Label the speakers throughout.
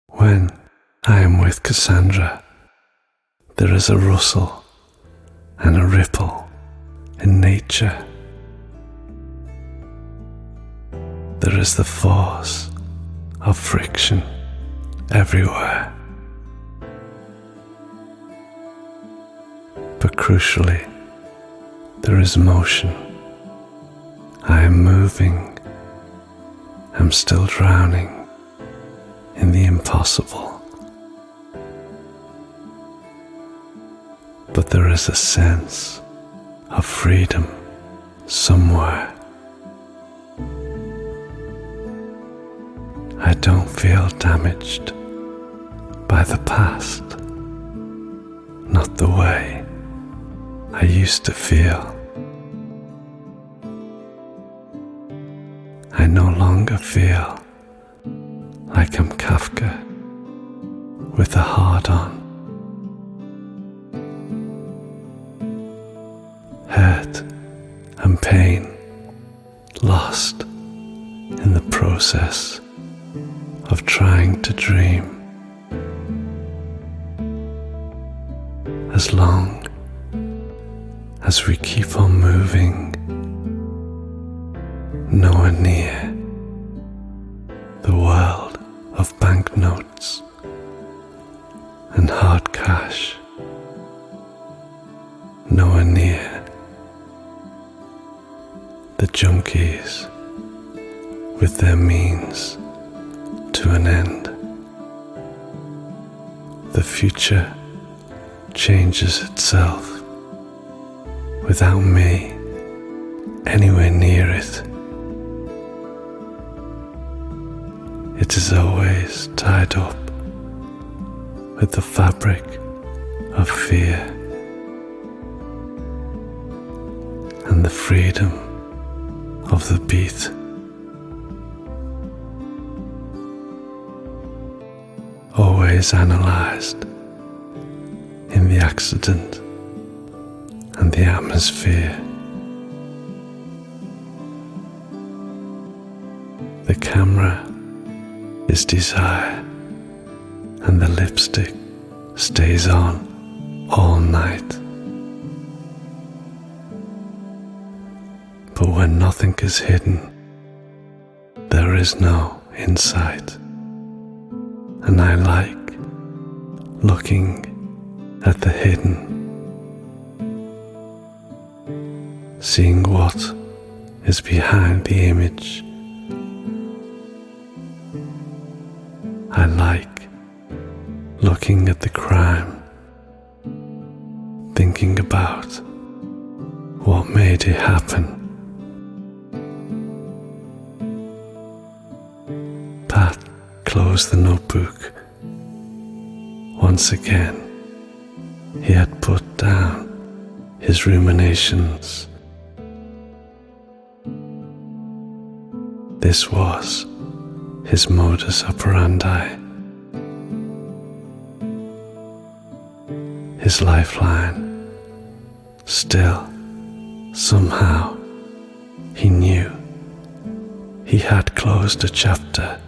Speaker 1: When I am with Cassandra, there is a rustle and a ripple in nature. There is the force of friction everywhere. But crucially, there is motion. I am moving. I'm still drowning in the impossible. But there is a sense of freedom somewhere. I don't feel damaged by the past, not the way I used to feel. I no longer feel like I'm Kafka with a heart-on. Hurt and pain lost in the process of trying to dream. As long as we keep on moving, nowhere near the world of banknotes and hard cash, nowhere near the junkies with their means to an end. The future changes itself without me anywhere near it. It is always tied up with the fabric of fear and the freedom of the beat. Always analyzed in the accident and the atmosphere. The camera is desire, and the lipstick stays on all night. But when nothing is hidden, there is no insight. And I like looking at the hidden, seeing what is behind the image. I like looking at the crime, thinking about what made it happen. Pat closed the notebook. Once again, he had put down his ruminations. This was his modus operandi, his lifeline. Still, somehow, he knew he had closed a chapter.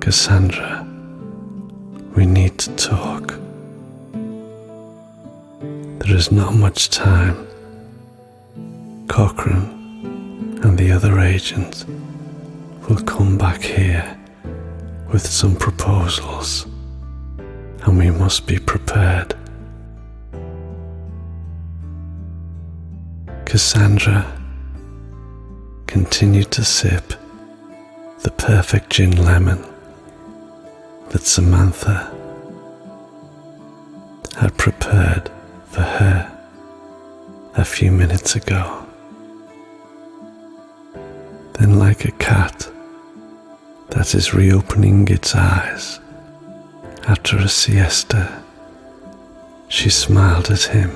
Speaker 1: Cassandra, we need to talk. There is not much time. Cochrane and the other agent will come back here with some proposals, and we must be prepared. Cassandra continued to sip the perfect gin lemon that Samantha had prepared for her a few minutes ago. Then, like a cat that is reopening its eyes after a siesta, she smiled at him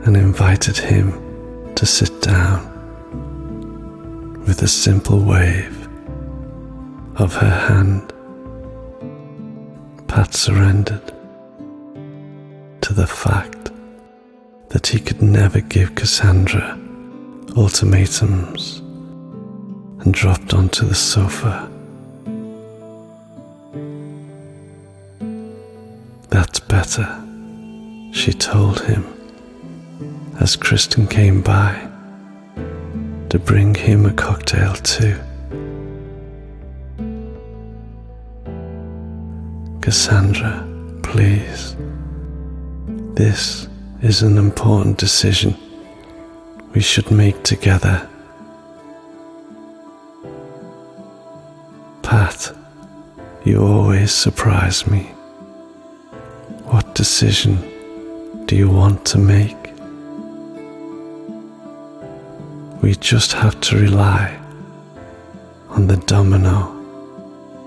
Speaker 1: and invited him to sit down with a simple wave of her hand. Pat surrendered to the fact that he could never give Cassandra ultimatums and dropped onto the sofa. "That's better," she told him as Kristen came by to bring him a cocktail too. "Cassandra, please. This is an important decision we should make together." "Pat, you always surprise me. What decision do you want to make?" "We just have to rely on the domino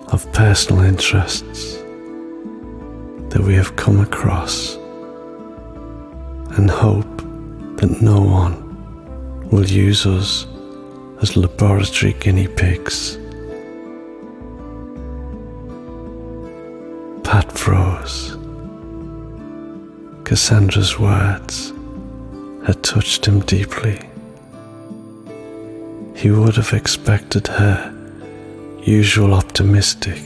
Speaker 1: of personal interests that we have come across and hope that no one will use us as laboratory guinea pigs." Pat froze. Cassandra's words had touched him deeply. He would have expected her usual optimistic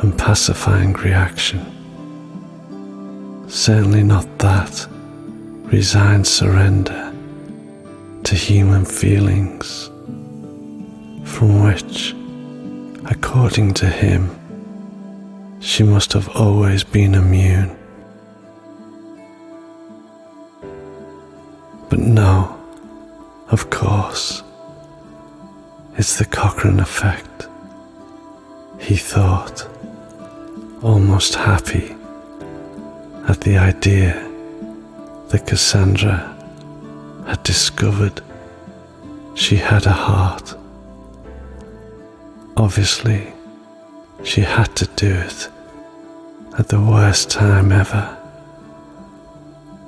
Speaker 1: and pacifying reaction. Certainly not that resigned surrender to human feelings, from which, according to him, she must have always been immune. But no, of course, it's the Cochrane effect, he thought, almost happy at the idea that Cassandra had discovered she had a heart. Obviously, she had to do it at the worst time ever.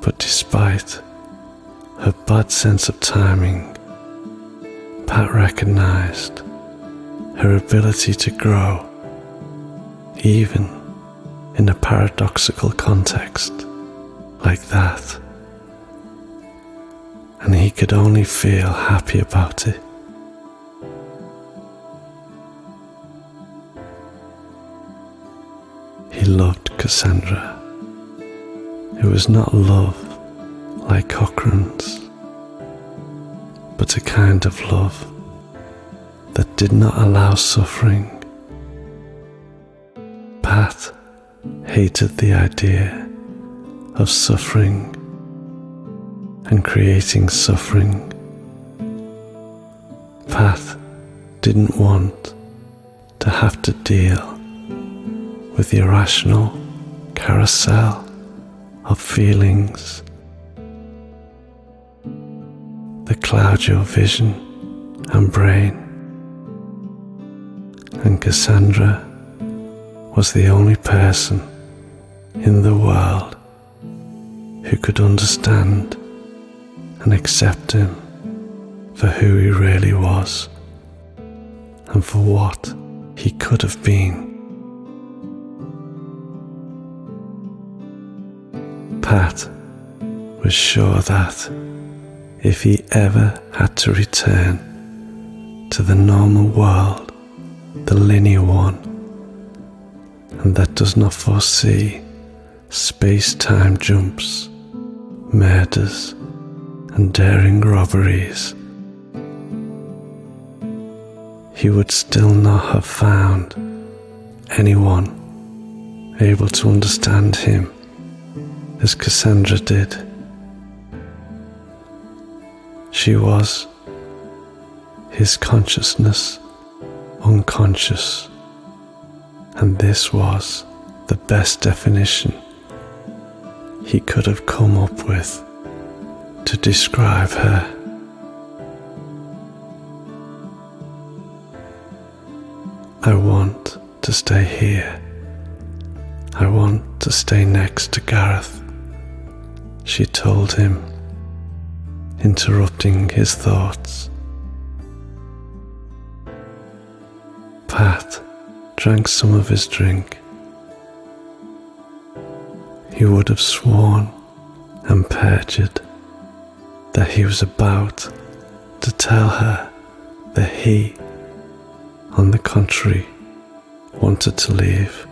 Speaker 1: But despite her bad sense of timing, Pat recognized her ability to grow, even in a paradoxical context like that, and he could only feel happy about it. He loved Cassandra. It was not love like Cochrane's, but a kind of love that did not allow suffering. Pat hated the idea of suffering and creating suffering. Pat didn't want to have to deal with the irrational carousel of feelings that cloud your vision and brain. And Cassandra was the only person in the world who could understand and accept him for who he really was and for what he could have been. Pat was sure that if he ever had to return to the normal world, the linear one, and that does not foresee space-time jumps, murders, and daring robberies, he would still not have found anyone able to understand him as Cassandra did. She was his consciousness unconscious, and this was the best definition he could have come up with to describe her. "I want to stay here. I want to stay next to Gareth," she told him, interrupting his thoughts. Pat drank some of his drink. He would have sworn and perjured that he was about to tell her that he, on the contrary, wanted to leave,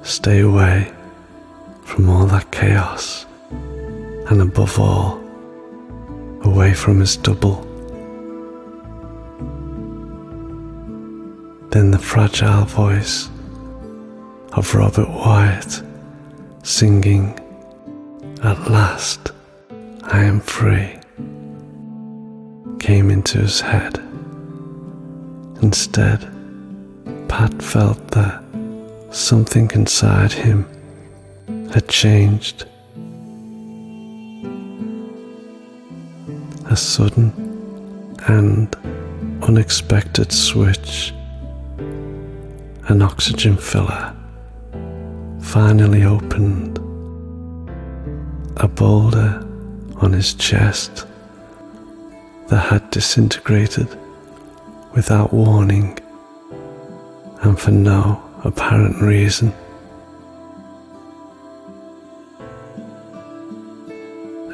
Speaker 1: stay away from all that chaos, and above all, away from his double. Then the fragile voice of Robert Wyatt singing, "At last I am free," came into his head. Instead, Pat felt that something inside him had changed. A sudden and unexpected switch, an oxygen filler, finally opened. A boulder on his chest that had disintegrated without warning and for no apparent reason.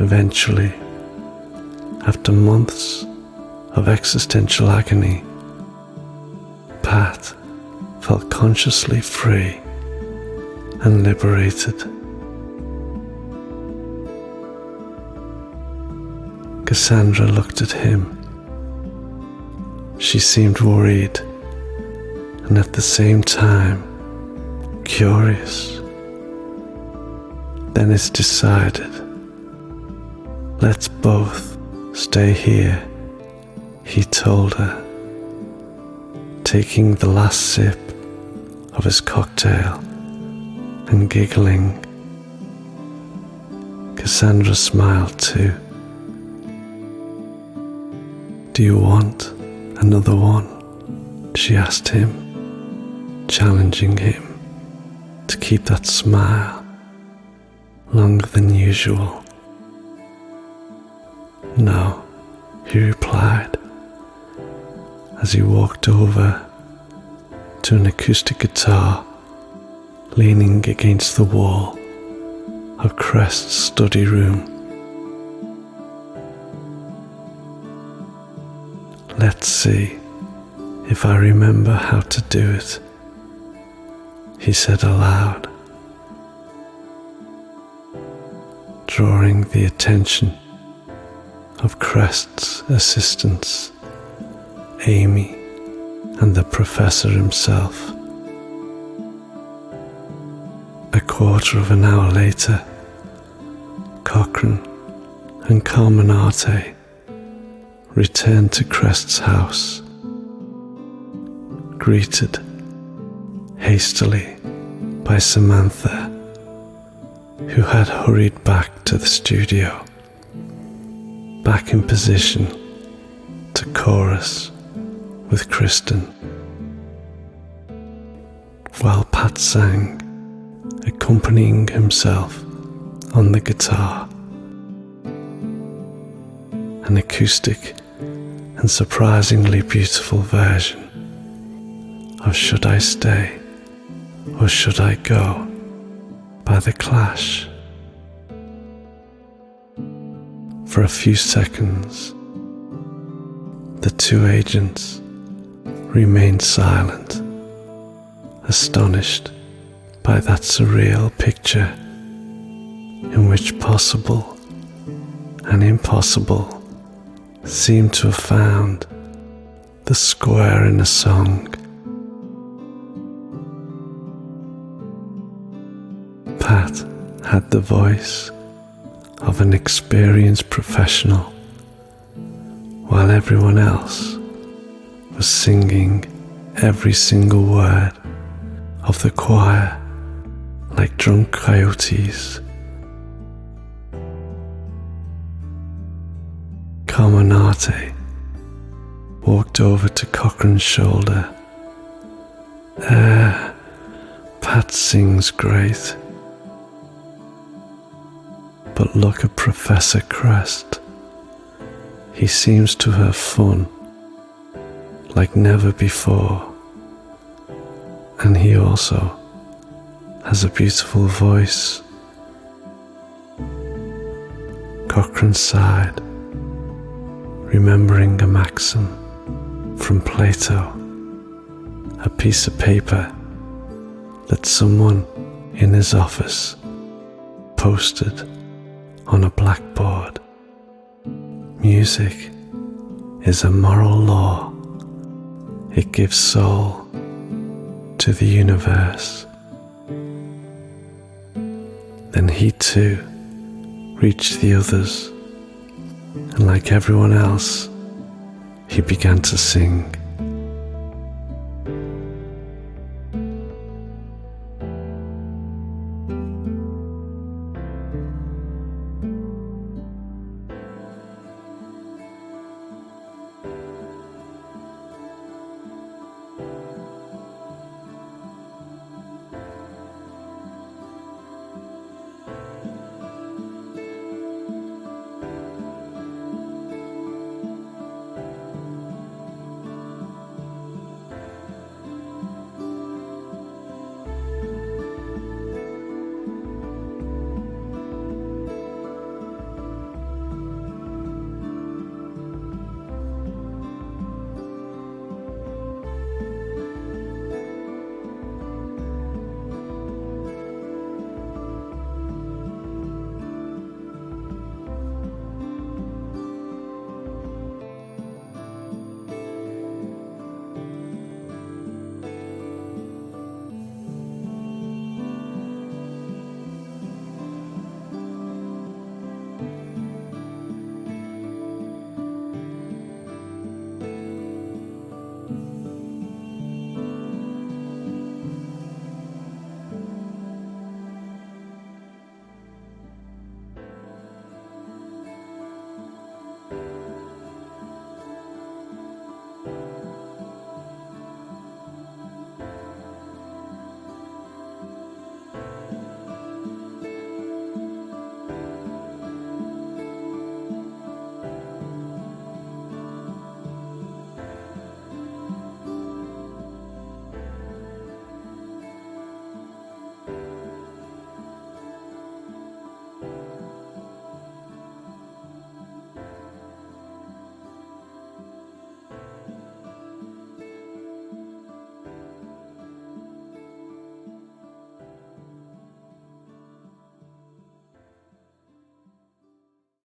Speaker 1: Eventually, after months of existential agony, Pat felt consciously free and liberated. Cassandra looked at him. She seemed worried and at the same time curious. Then it's decided. Let's both stay here, he told her, taking the last sip of his cocktail and giggling. Cassandra smiled too. "Do you want another one?" she asked him, challenging him to keep that smile longer than usual. "No," he replied as he walked over to an acoustic guitar leaning against the wall of Crest's study room. "Let's see if I remember how to do it," he said aloud, drawing the attention of Crest's assistants, Amy, and the professor himself. A quarter of an hour later, Cochrane and Carmenate returned to Crest's house, greeted hastily by Samantha, who had hurried back to the studio, back in position to chorus with Kristen, while Pat sang, accompanying himself on the guitar. An acoustic and surprisingly beautiful version of "Should I Stay or Should I Go" by The Clash. For a few seconds, the two agents remained silent, astonished by that surreal picture in which possible and impossible seemed to have found the square in a song. Pat had the voice of an experienced professional, while everyone else was singing every single word of the choir like drunk coyotes. Carmenate walked over to Cochrane's shoulder. Pat sings great. But look at Professor Crest. He seems to have fun like never before. And he also has a beautiful voice. Cochrane sighed, remembering a maxim. from Plato, a piece of paper that someone in his office posted on a blackboard. Music is a moral law. It gives soul to the universe. Then he too reached the others, and like everyone else, he began to sing.